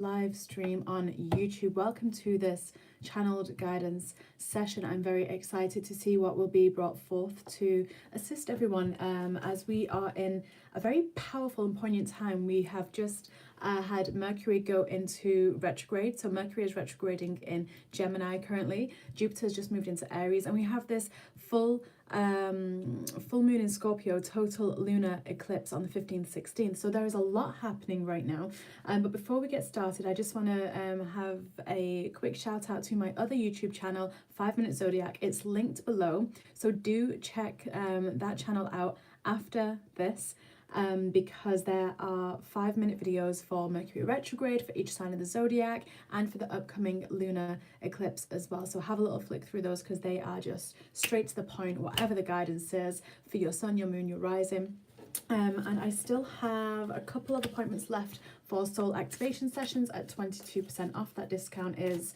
live stream on YouTube. Welcome to this channeled guidance session. I'm very excited to see what will be brought forth to assist everyone as we are in a very powerful and poignant time. We have just had Mercury go into retrograde. So Mercury is retrograding in Gemini currently. Jupiter has just moved into Aries, and we have this full moon in Scorpio, total lunar eclipse on the 15th, 16th. So there is a lot happening right now. But before we get started, I just want to have a quick shout out to my other YouTube channel, 5 Minute Zodiac. It's linked below. So do check that channel out after this. Because there are 5-minute videos for Mercury retrograde for each sign of the zodiac and for the upcoming lunar eclipse as well. So have a little flick through those because they are just straight to the point, whatever the guidance is for your sun, your moon, your rising. And I still have a couple of appointments left for soul activation sessions at 22% off. That discount is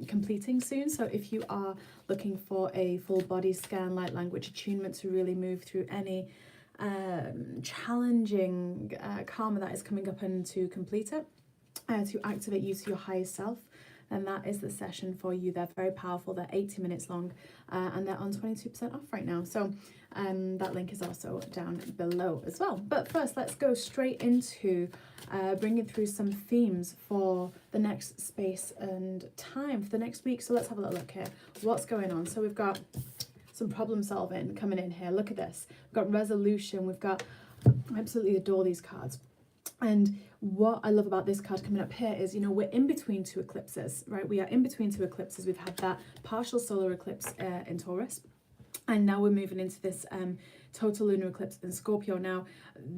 completing soon. So if you are looking for a full body scan, light language attunement to really move through any challenging karma that is coming up and to complete it, to activate you to your highest self, then that is the session for you. They're very powerful. They're 80 minutes long and they're on 22% off right now. So that link is also down below as well. But first, let's go straight into bringing through some themes for the next space and time for the next week. So let's have a little look here. What's going on? So we've got some problem solving coming in here. Look at this. We've got resolution. We've got, I absolutely adore these cards. And what I love about this card coming up here is, you know, we're in between two eclipses, right? We are in between two eclipses. We've had that partial solar eclipse in Taurus. And now we're moving into this total lunar eclipse in Scorpio. Now,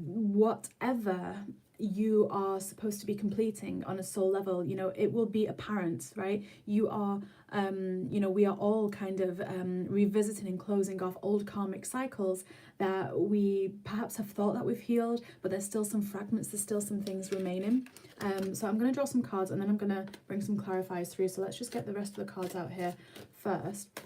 whatever you are supposed to be completing on a soul level, you know, it will be apparent, right? You are, you know, we are all kind of revisiting and closing off old karmic cycles that we perhaps have thought that we've healed, but there's still some fragments, there's still some things remaining. So I'm going to draw some cards and then I'm going to bring some clarifiers through. So let's just get the rest of the cards out here first.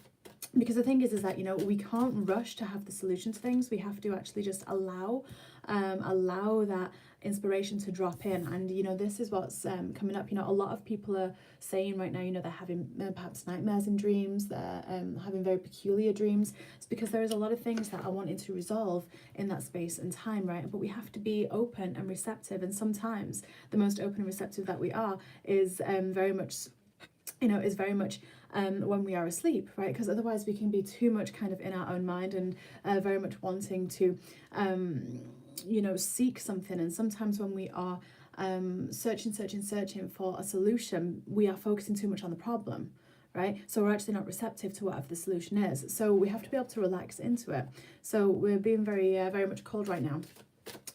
Because the thing is that, you know, we can't rush to have the solution to things. We have to actually just allow that inspiration to drop in. And, you know, this is what's coming up. You know, a lot of people are saying right now, you know, they're having perhaps nightmares and dreams. They're having very peculiar dreams. It's because there is a lot of things that are wanting to resolve in that space and time, right? But we have to be open and receptive. And sometimes the most open and receptive that we are is very much, you know, is very much when we are asleep, right? Because otherwise we can be too much kind of in our own mind and very much wanting to, you know, seek something. And sometimes when we are searching for a solution, we are focusing too much on the problem, right? So we're actually not receptive to whatever the solution is. So we have to be able to relax into it. So we're being very much called right now,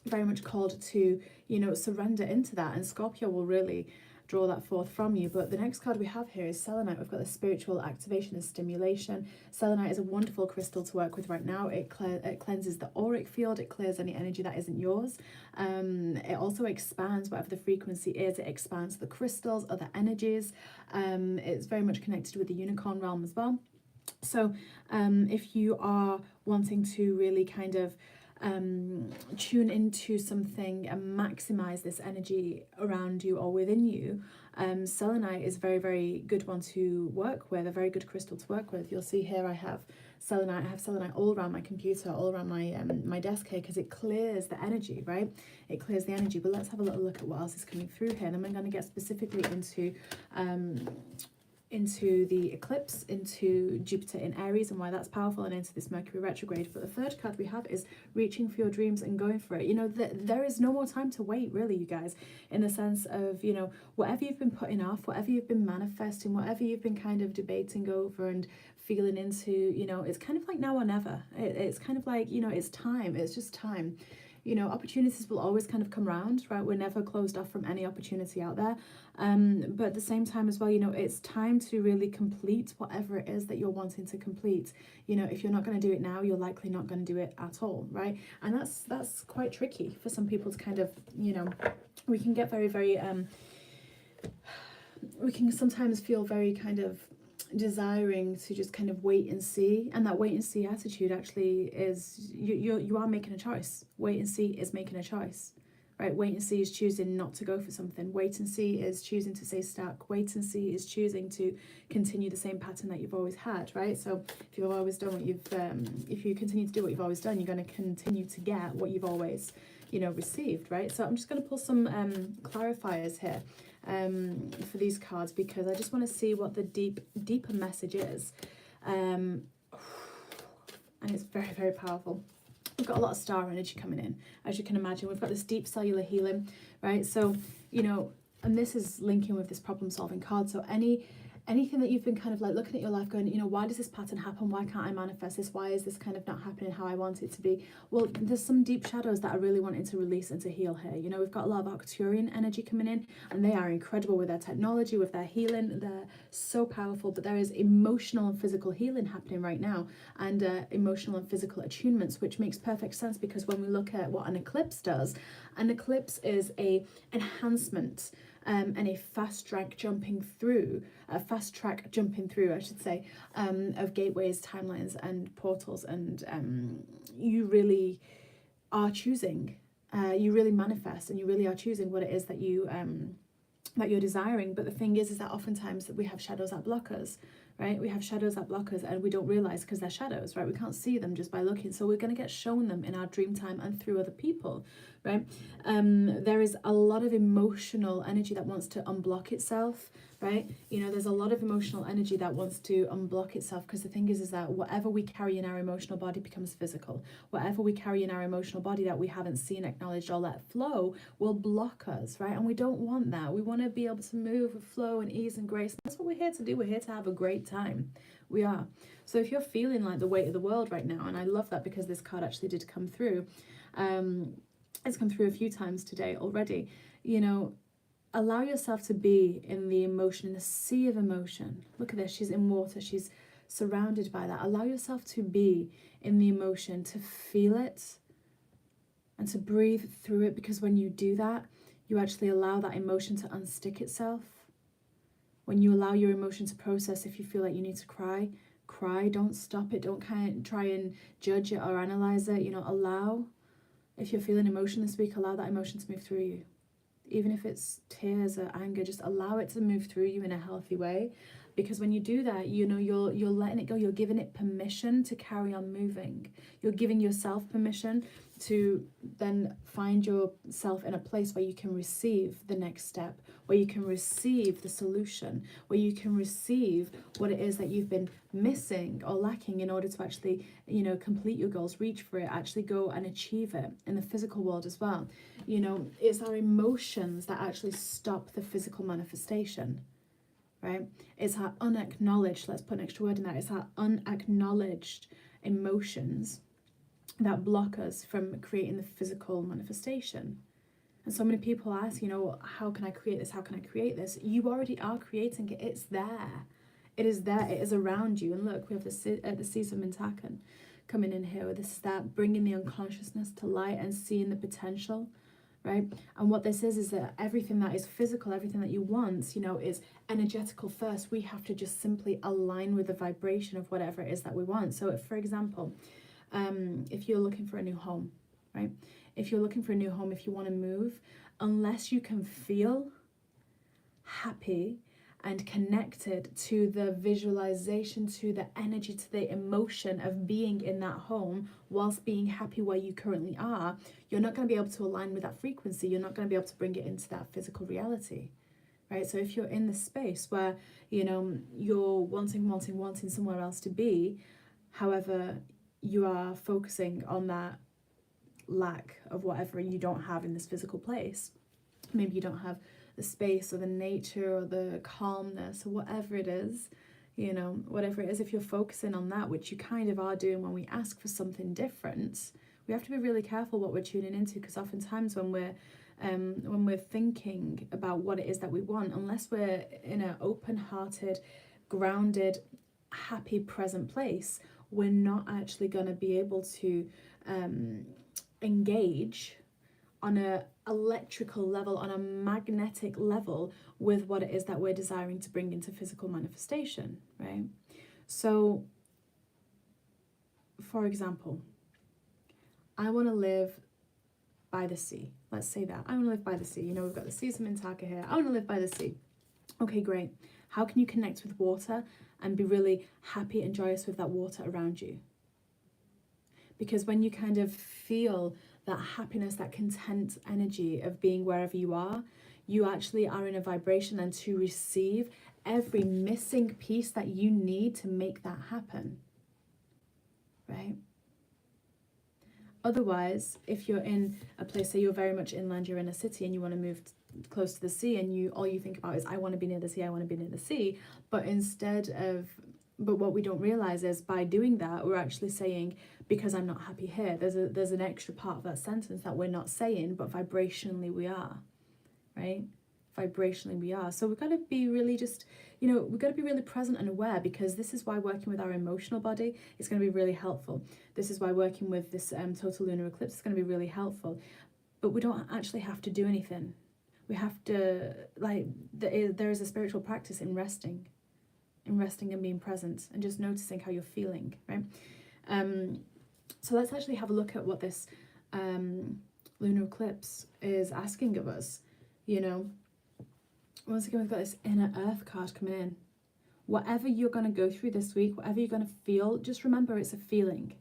very much called to, you know, surrender into that. And Scorpio will really draw that forth from you. But the next card we have here is Selenite. We've got the spiritual activation and stimulation. Selenite is a wonderful crystal to work with right now. It cleanses the auric field. It clears any energy that isn't yours. It also expands whatever the frequency is. It expands the crystals, other energies. It's very much connected with the unicorn realm as well. So if you are wanting to really kind of tune into something and maximize this energy around you or within you, selenite is a very good one to work with, a very good crystal to work with. You'll see here I have selenite all around my computer, all around my my desk here, because it clears the energy, right? It clears the energy. But let's have a little look at what else is coming through here, and then I'm going to get specifically into the eclipse, into Jupiter in Aries and why that's powerful, and into this Mercury retrograde. But the third card we have is reaching for your dreams and going for it. You know, there is no more time to wait, really, you guys, in the sense of, you know, whatever you've been putting off, whatever you've been manifesting, whatever you've been kind of debating over and feeling into, you know, it's kind of like now or never. It's kind of like, you know, it's time. It's just time. You know, opportunities will always kind of come around, right? We're never closed off from any opportunity out there. But at the same time as well, you know, it's time to really complete whatever it is that you're wanting to complete. You know, if you're not going to do it now, you're likely not going to do it at all, right? And that's quite tricky for some people to kind of, you know, we can get very, we can sometimes feel very kind of desiring to just kind of wait and see, and that wait and see attitude actually is you are making a choice. Wait and see is making a choice, right? Wait and see is choosing not to go for something. Wait and see is choosing to stay stuck. Wait and see is choosing to continue the same pattern that you've always had, right? So if you've always done what you've, if you continue to do what you've always done, you're going to continue to get what you've always, you know, received, right? So I'm just going to pull some clarifiers here for these cards, because I just want to see what the deeper message is. And it's very, very powerful. We've got a lot of star energy coming in, as you can imagine. We've got this deep cellular healing, right? So, you know, and this is linking with this problem solving card. So anything that you've been kind of like looking at your life going, you know, why does this pattern happen? Why can't I manifest this? Why is this kind of not happening how I want it to be? Well, there's some deep shadows that are really wanting to release and to heal here. You know, we've got a lot of Arcturian energy coming in, and they are incredible with their technology, with their healing. They're so powerful, but there is emotional and physical healing happening right now, and emotional and physical attunements, which makes perfect sense, because when we look at what an eclipse does, an eclipse is a enhancement and a fast track jumping through, I should say, of gateways, timelines, and portals. And you really are choosing, you really manifest, and you really are choosing what it is that you that you're desiring. But the thing is that oftentimes we have shadows that block us, right? We have shadows that block us, and we don't realize, because they're shadows, right? We can't see them just by looking. So we're going to get shown them in our dream time and through other people, right? There is a lot of emotional energy that wants to unblock itself, right? You know, there's a lot of emotional energy that wants to unblock itself, because the thing is that whatever we carry in our emotional body becomes physical. Whatever we carry in our emotional body that we haven't seen, acknowledged, or let flow will block us, right? And we don't want that. We want to be able to move with flow and ease and grace. That's what we're here to do. We're here to have a great time. We are. So if you're feeling like the weight of the world right now, and I love that because this card actually did come through, it's come through a few times today already, you know, allow yourself to be in the emotion, in the sea of emotion. Look at this, she's in water, she's surrounded by that. Allow yourself to be in the emotion, to feel it and to breathe through it, because when you do that, you actually allow that emotion to unstick itself. When you allow your emotion to process, if you feel like you need to cry, cry. Don't stop it. Don't kind of try and judge it or analyze it. You know, allow, if you're feeling emotion this week, allow that emotion to move through you. Even if it's tears or anger, just allow it to move through you in a healthy way. Because when you do that, you know, you're letting it go. You're giving it permission to carry on moving. You're giving yourself permission to then find yourself in a place where you can receive the next step, where you can receive the solution, where you can receive what it is that you've been missing or lacking in order to actually, you know, complete your goals, reach for it, actually go and achieve it in the physical world as well. You know, it's our emotions that actually stop the physical manifestation, right? It's our unacknowledged, let's put an extra word in that, it's our unacknowledged emotions that block us from creating the physical manifestation. And so many people ask, you know, how can I create this? How can I create this? You already are creating it. It's there. It is there. It is around you. And look, we have the Seas of Mintakan coming in here. This is that bringing the unconsciousness to light and seeing the potential, right? And what this is that everything that is physical, everything that you want, you know, is energetical first. We have to just simply align with the vibration of whatever it is that we want. So if, for example, if you're looking for a new home, right? If you're looking for a new home, if you want to move, unless you can feel happy and connected to the visualization, to the energy, to the emotion of being in that home whilst being happy where you currently are, you're not going to be able to align with that frequency. You're not going to be able to bring it into that physical reality, right? So if you're in the space where, you know, you're wanting somewhere else to be, however, you are focusing on that lack of whatever you don't have in this physical place. Maybe you don't have the space or the nature or the calmness or whatever it is, you know, whatever it is. If you're focusing on that, which you kind of are doing when we ask for something different, we have to be really careful what we're tuning into, because oftentimes when we're thinking about what it is that we want, unless we're in an open-hearted, grounded, happy, present place, we're not actually going to be able to engage on a electrical level, on a magnetic level with what it is that we're desiring to bring into physical manifestation, right? So, for example, I want to live by the sea. Let's say that. I want to live by the sea. You know, we've got the Caesar Mintaka here. I want to live by the sea. Okay, great. How can you connect with water and be really happy and joyous with that water around you? Because when you kind of feel that happiness, that content energy of being wherever you actually are in a vibration and to receive every missing piece that you need to make that happen, right? Otherwise, if you're in a place, say you're very much inland, you're in a city and you want to move close to the sea, and all you think about is, I want to be near the sea, I want to be near the sea. But what we don't realize is by doing that, we're actually saying, because I'm not happy here, there's an extra part of that sentence that we're not saying, but vibrationally we are, right? Vibrationally we are. So we've got to be really we've got to be really present and aware, because this is why working with our emotional body is going to be really helpful. This is why working with this total lunar eclipse is going to be really helpful. But we don't actually have to do anything. We have to, there is a spiritual practice in resting and being present and just noticing how you're feeling, right? So let's actually have a look at what this lunar eclipse is asking of us. You know, once again, we've got this inner earth card coming in. Whatever you're going to go through this week, whatever you're going to feel, just remember it's a feeling.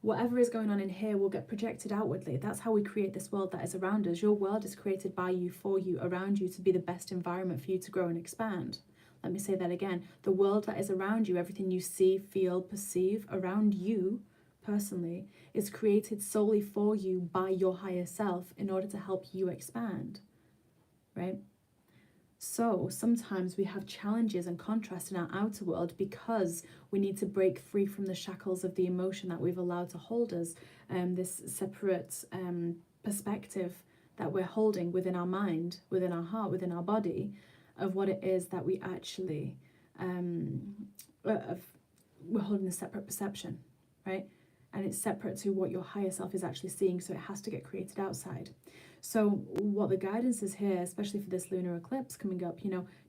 Whatever is going on in here will get projected outwardly. That's how we create this world that is around us. Your world is created by you, for you, around you, to be the best environment for you to grow and expand. Let me say that again. The world that is around you, everything you see, feel, perceive around you personally, is created solely for you by your higher self in order to help you expand, right? So sometimes we have challenges and contrast in our outer world because we need to break free from the shackles of the emotion that we've allowed to hold us, this separate perspective that we're holding within our mind, within our heart, within our body, of what it is that we actually, we're holding a separate perception, right? And it's separate to what your higher self is actually seeing, so it has to get created outside. So what the guidance is here, especially for this lunar eclipse coming up,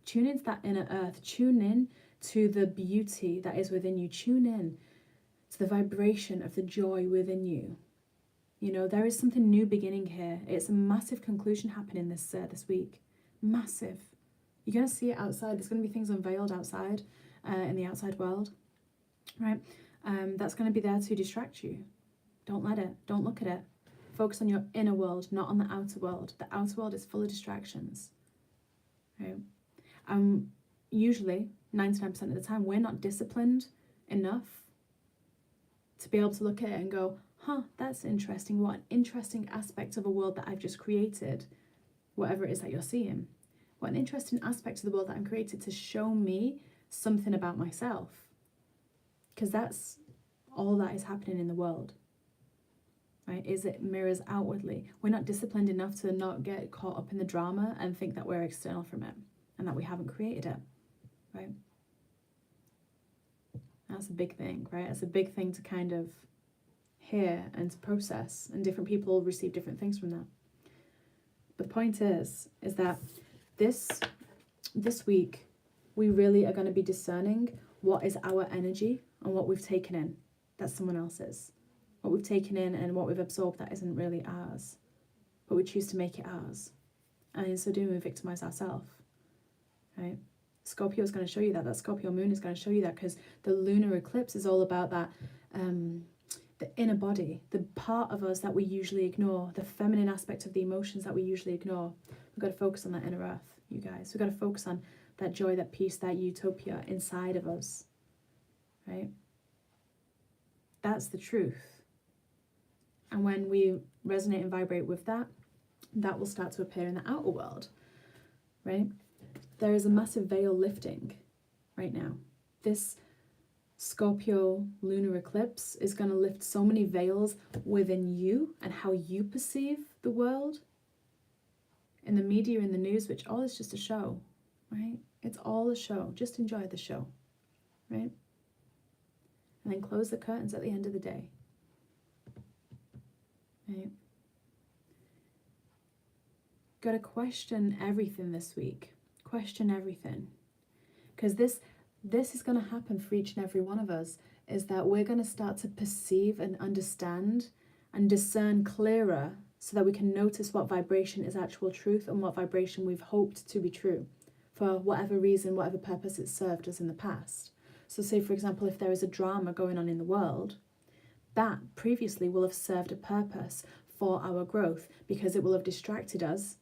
tune into that inner earth, tune in to the beauty that is within you, tune in to the vibration of the joy within you. There is something new beginning here. It's a massive conclusion happening this week. Massive. You're going to see it outside. There's going to be things unveiled outside, in the outside world, right? That's going to be there to distract you. Don't let it. Don't look at it. Focus on your inner world, not on the outer world. The outer world is full of distractions, right? Usually, 99% of the time, we're not disciplined enough to be able to look at it and go, that's interesting. What an interesting aspect of a world that I've just created, whatever it is that you're seeing. What an interesting aspect of the world that I'm created to show me something about myself. Because that's all that is happening in the world, right? Is it mirrors outwardly. We're not disciplined enough to not get caught up in the drama and think that we're external from it and that we haven't created it, right? That's a big thing, right? It's a big thing to kind of hear and to process, and different people receive different things from that. The point is that this week, we really are going to be discerning what is our energy and what we've taken in that's someone else's. What we've taken in and what we've absorbed that isn't really ours, but we choose to make it ours. And in so doing, we victimize ourselves, right? Scorpio is going to show you that. That Scorpio moon is going to show you that, because the lunar eclipse is all about that, the inner body, the part of us that we usually ignore, the feminine aspect of the emotions that we usually ignore. We've got to focus on that inner earth, you guys. We've got to focus on that joy, that peace, that utopia inside of us, right? That's the truth. And when we resonate and vibrate with that, that will start to appear in the outer world, right? There is a massive veil lifting right now. This Scorpio lunar eclipse is going to lift so many veils within you and how you perceive the world. In the media, in the news, which all is just a show, right? It's all a show. Just enjoy the show, right? And then close the curtains at the end of the day, right? Got to question everything this week. Question everything. Because this is going to happen for each and every one of us, is that we're going to start to perceive and understand and discern clearer so that we can notice what vibration is actual truth and what vibration we've hoped to be true for whatever reason, whatever purpose it served us in the past. So say, for example, if there is a drama going on in the world, that previously will have served a purpose for our growth because it will have distracted us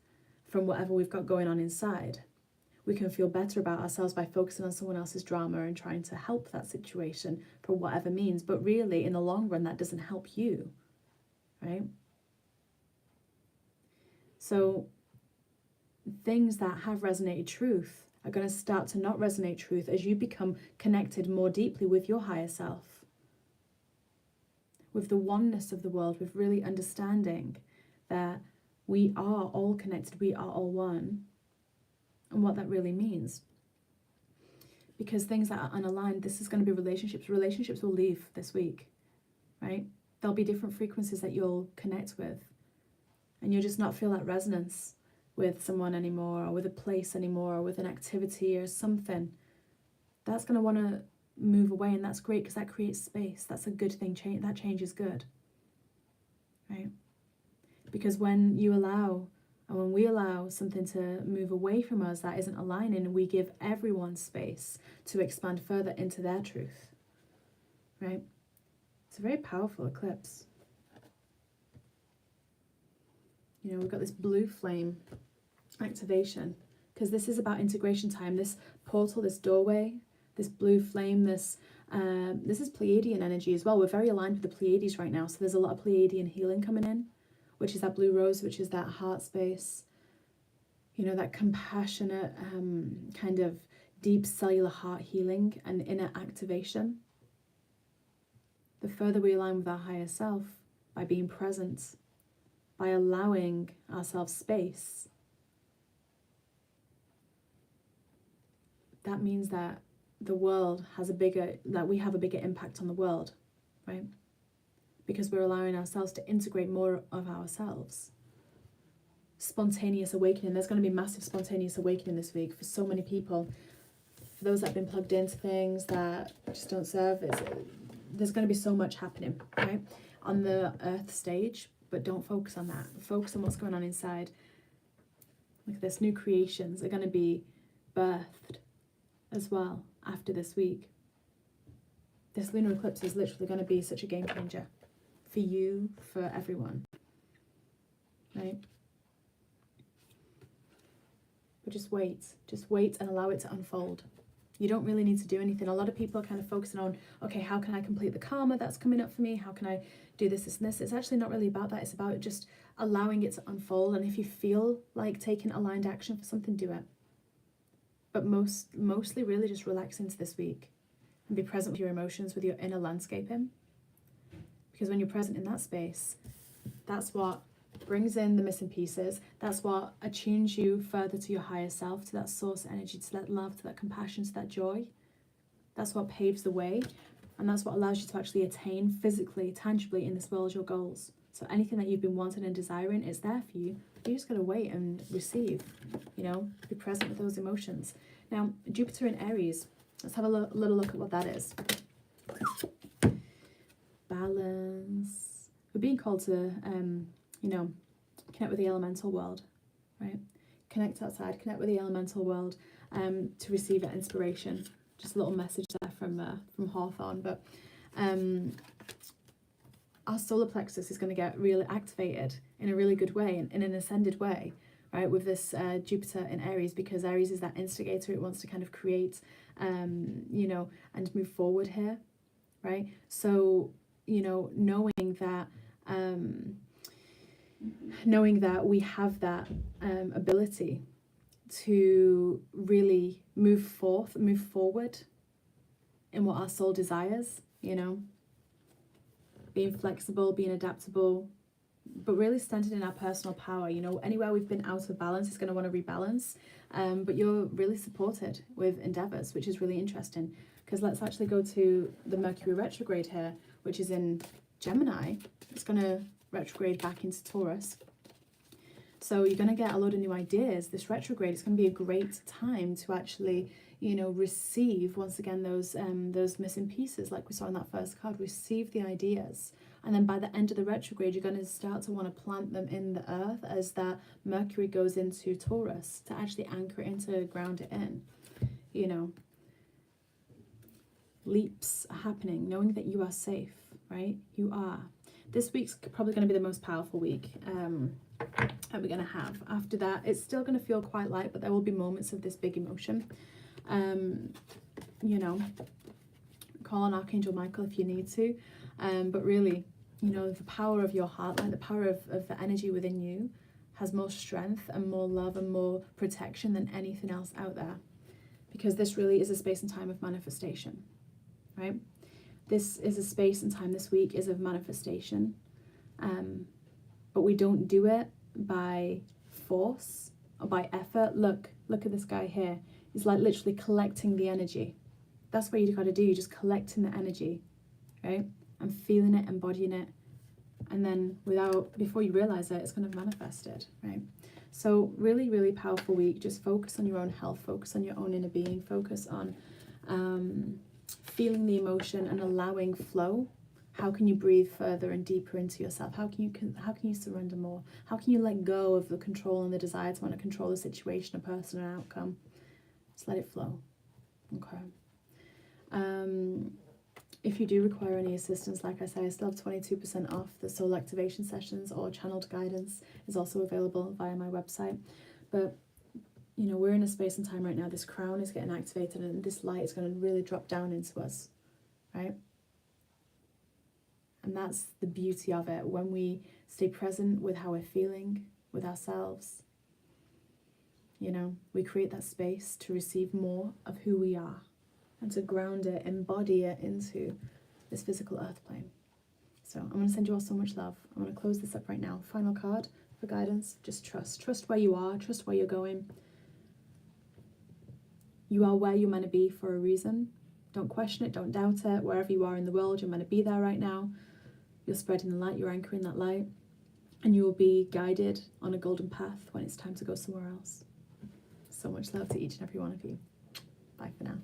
from whatever we've got going on inside. We can feel better about ourselves by focusing on someone else's drama and trying to help that situation for whatever means. But really, in the long run, that doesn't help you, right? So things that have resonated truth are going to start to not resonate truth as you become connected more deeply with your higher self, with the oneness of the world, with really understanding that we are all connected, we are all one, and what that really means. Because things that are unaligned, this is going to be relationships. Relationships will leave this week, right? There'll be different frequencies that you'll connect with, and you'll just not feel that resonance with someone anymore, or with a place anymore, or with an activity or something. That's going to want to move away, and that's great because that creates space. That's a good thing. That change is good, right? Because when you allow, and when we allow something to move away from us that isn't aligning, we give everyone space to expand further into their truth, right? It's a very powerful eclipse. You know, we've got this blue flame activation because this is about integration time. This portal, this doorway, this blue flame, this is Pleiadian energy as well. We're very aligned with the Pleiades right now, so there's a lot of Pleiadian healing coming in, which is that blue rose, which is that heart space, you know, that compassionate kind of deep cellular heart healing and inner activation. The further we align with our higher self by being present, by allowing ourselves space, that means that the world has we have a bigger impact on the world, right? Because we're allowing ourselves to integrate more of ourselves. Spontaneous awakening. There's going to be massive spontaneous awakening this week for so many people. For those that have been plugged into things that just don't serve, there's going to be so much happening, right? On the earth stage, but don't focus on that. Focus on what's going on inside. Look at this, new creations are going to be birthed as well after this week. This lunar eclipse is literally going to be such a game changer for you, for everyone, right? But just wait and allow it to unfold. You don't really need to do anything. A lot of people are kind of focusing on, okay, how can I complete the karma that's coming up for me? How can I do this, this, and this? It's actually not really about that. It's about just allowing it to unfold. And if you feel like taking aligned action for something, do it. But mostly really just relax into this week and be present with your emotions, with your inner landscaping. Because when you're present in that space, that's what brings in the missing pieces. That's what attunes you further to your higher self, to that source energy, to that love, to that compassion, to that joy. That's what paves the way. And that's what allows you to actually attain physically, tangibly in this world your goals. So anything that you've been wanting and desiring is there for you. You just got to wait and receive, you know, be present with those emotions. Now, Jupiter in Aries, let's have a little look at what that is. Balance. We're being called to, you know, connect with the elemental world, right? Connect outside, connect with the elemental world to receive that inspiration. Just a little message there from Hawthorne, but our solar plexus is going to get really activated in a really good way, in an ascended way, right, with this Jupiter in Aries, because Aries is that instigator. It wants to kind of create, you know, and move forward here, right? So, you know, knowing that we have that ability to really move forward in what our soul desires, you know, being flexible, being adaptable, but really standing in our personal power. You know, anywhere we've been out of balance is going to want to rebalance, but you're really supported with endeavors, which is really interesting, because let's actually go to the Mercury retrograde here, which is in Gemini. It's going to retrograde back into Taurus. So you're going to get a load of new ideas. This retrograde is going to be a great time to actually, you know, receive once again those missing pieces, like we saw in that first card. Receive the ideas And then by the end of the retrograde, you're going to start to want to plant them in the earth as that Mercury goes into Taurus to actually anchor it in, to ground it in. You know, leaps are happening, knowing that you are safe, right? You are. This week's probably going to be the most powerful week that we're going to have. After that, it's still going to feel quite light, but there will be moments of this big emotion. You know, call on Archangel Michael if you need to. But really, you know, the power of your heart, like the power of the energy within you, has more strength and more love and more protection than anything else out there. Because this really is a space and time of manifestation, right? This is a space and time this week is of manifestation. But we don't do it by force or by effort. Look at this guy here. He's like literally collecting the energy. That's what you got to do. You're just collecting the energy, right? And feeling it, embodying it. And then before you realize it, it's kind of manifested, right? So really, really powerful week. Just focus on your own health, focus on your own inner being, focus on feeling the emotion and allowing flow. How can you breathe further and deeper into yourself? How can you surrender more? How can you let go of the control and the desire to want to control the situation, a person, an outcome? Just let it flow. Okay. If you do require any assistance, like I say, I still have 22% off. The soul activation sessions or channeled guidance is also available via my website. But you know, we're in a space and time right now. This crown is getting activated and this light is going to really drop down into us, right? And that's the beauty of it. When we stay present with how we're feeling, with ourselves, you know, we create that space to receive more of who we are and to ground it, embody it into this physical earth plane. So I'm going to send you all so much love. I'm going to close this up right now. Final card for guidance. Just trust. Trust where you are. Trust where you're going. You are where you're meant to be for a reason. Don't question it. Don't doubt it. Wherever you are in the world, you're meant to be there right now. You're spreading the light. You're anchoring that light. And you will be guided on a golden path when it's time to go somewhere else. So much love to each and every one of you. Bye for now.